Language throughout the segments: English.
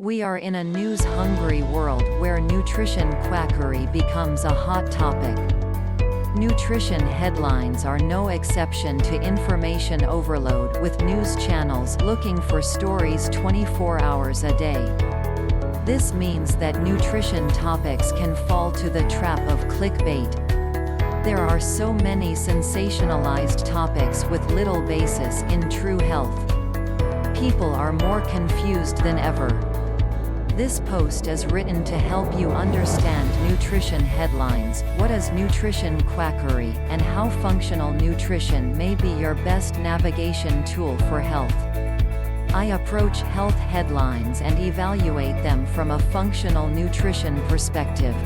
We are in a news-hungry world where nutrition quackery becomes a hot topic. Nutrition headlines are no exception to information overload, with news channels looking for stories 24 hours a day. This means that nutrition topics can fall to the trap of clickbait. There are so many sensationalized topics with little basis in true health. People are more confused than ever. This post is written to help you understand nutrition headlines, what is nutrition quackery, and how functional nutrition may be your best navigation tool for health. I approach health headlines and evaluate them from a functional nutrition perspective.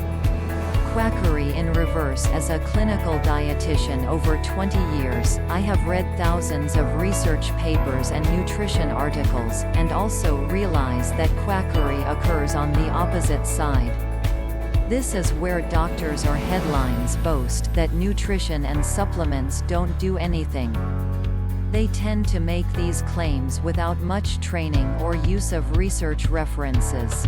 Quackery in reverse. As a clinical dietitian over 20 years, I have read thousands of research papers and nutrition articles, and also realize that quackery occurs on the opposite side. This is where doctors or headlines boast that nutrition and supplements don't do anything. They tend to make these claims without much training or use of research references.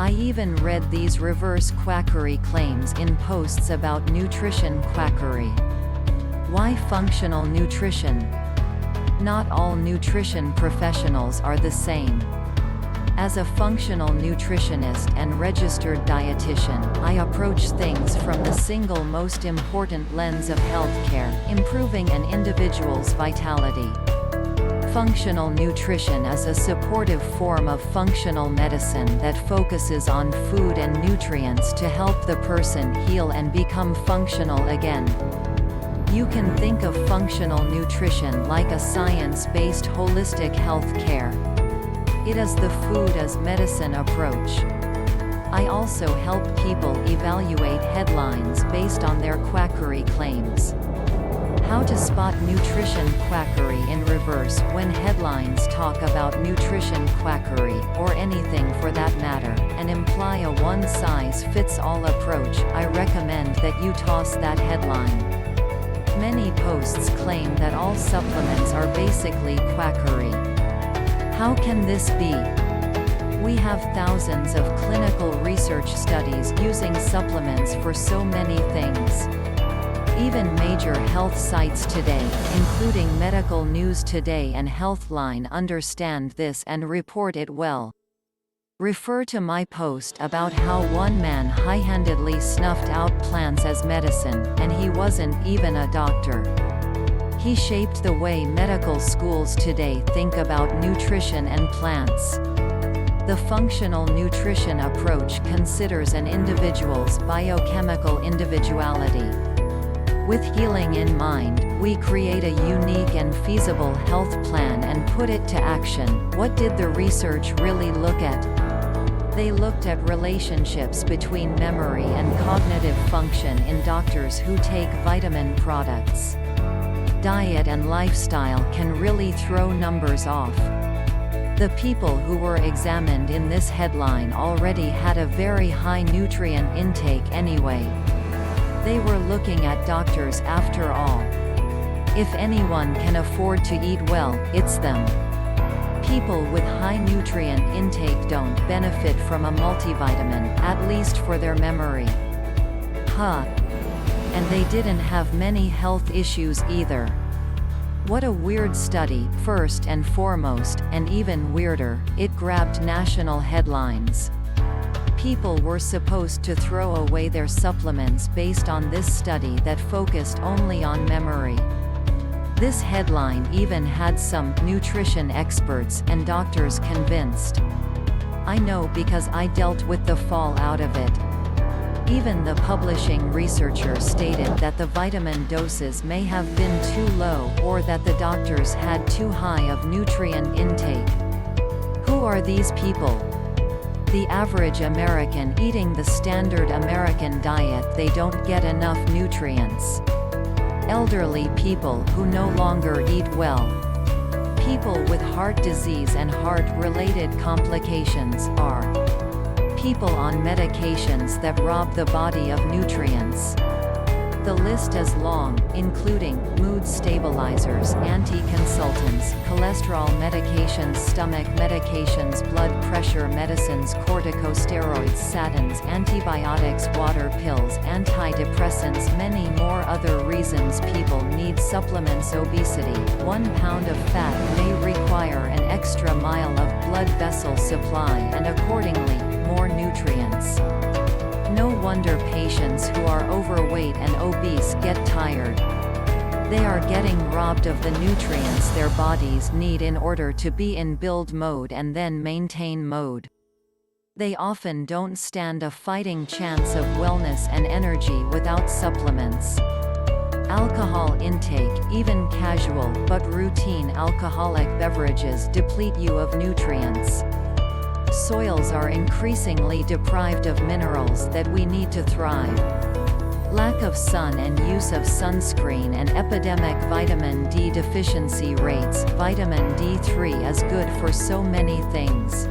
I even read these reverse quackery claims in posts about nutrition quackery. Why functional nutrition? Not all nutrition professionals are the same. As a functional nutritionist and registered dietitian, I approach things from the single most important lens of healthcare: improving an individual's vitality. Functional nutrition is a supportive form of functional medicine that focuses on food and nutrients to help the person heal and become functional again. You can think of functional nutrition like a science-based holistic health care. It is the food as medicine approach. I also help people evaluate headlines based on their quackery claims. How to spot nutrition quackery in reverse. When headlines talk about nutrition quackery, or anything for that matter, and imply a one-size-fits-all approach, I recommend that you toss that headline. Many posts claim that all supplements are basically quackery. How can this be? We have thousands of clinical research studies using supplements for so many things. Even major health sites today, including Medical News Today and Healthline, understand this and report it well. Refer to my post about how one man high-handedly snuffed out plants as medicine, and he wasn't even a doctor. He shaped the way medical schools today think about nutrition and plants. The functional nutrition approach considers an individual's biochemical individuality. With healing in mind, we create a unique and feasible health plan and put it to action. What did the research really look at? They looked at relationships between memory and cognitive function in doctors who take vitamin products. Diet and lifestyle can really throw numbers off. The people who were examined in this headline already had a very high nutrient intake anyway. They were looking at doctors after all. If anyone can afford to eat well, it's them. People with high nutrient intake don't benefit from a multivitamin, at least for their memory. And they didn't have many health issues either. What a weird study. First and foremost, and even weirder, it grabbed national headlines. People were supposed to throw away their supplements based on this study that focused only on memory. This headline even had some nutrition experts and doctors convinced. I know because I dealt with the fallout of it. Even the publishing researcher stated that the vitamin doses may have been too low, or that the doctors had too high of nutrient intake. Who are these people? The average American eating the standard American diet. They don't get enough nutrients. Elderly people who no longer eat well. People with heart disease and heart-related complications are. People on medications that rob the body of nutrients. The list is long, including mood stabilizers, anti-consultants, cholesterol medications, stomach medications, blood pressure medicines, corticosteroids, statins, antibiotics, water pills, antidepressants, many more other reasons people need supplements. Obesity. 1 pound of fat may require an extra mile of blood vessel supply and accordingly, more nutrients. No wonder patients who are overweight and obese get tired. They are getting robbed of the nutrients their bodies need in order to be in build mode and then maintain mode. They often don't stand a fighting chance of wellness and energy without supplements. Alcohol intake, even casual but routine alcoholic beverages, deplete you of nutrients. Soils are increasingly deprived of minerals that we need to thrive. Lack of sun and use of sunscreen and epidemic vitamin D deficiency rates. Vitamin D3 is good for so many things.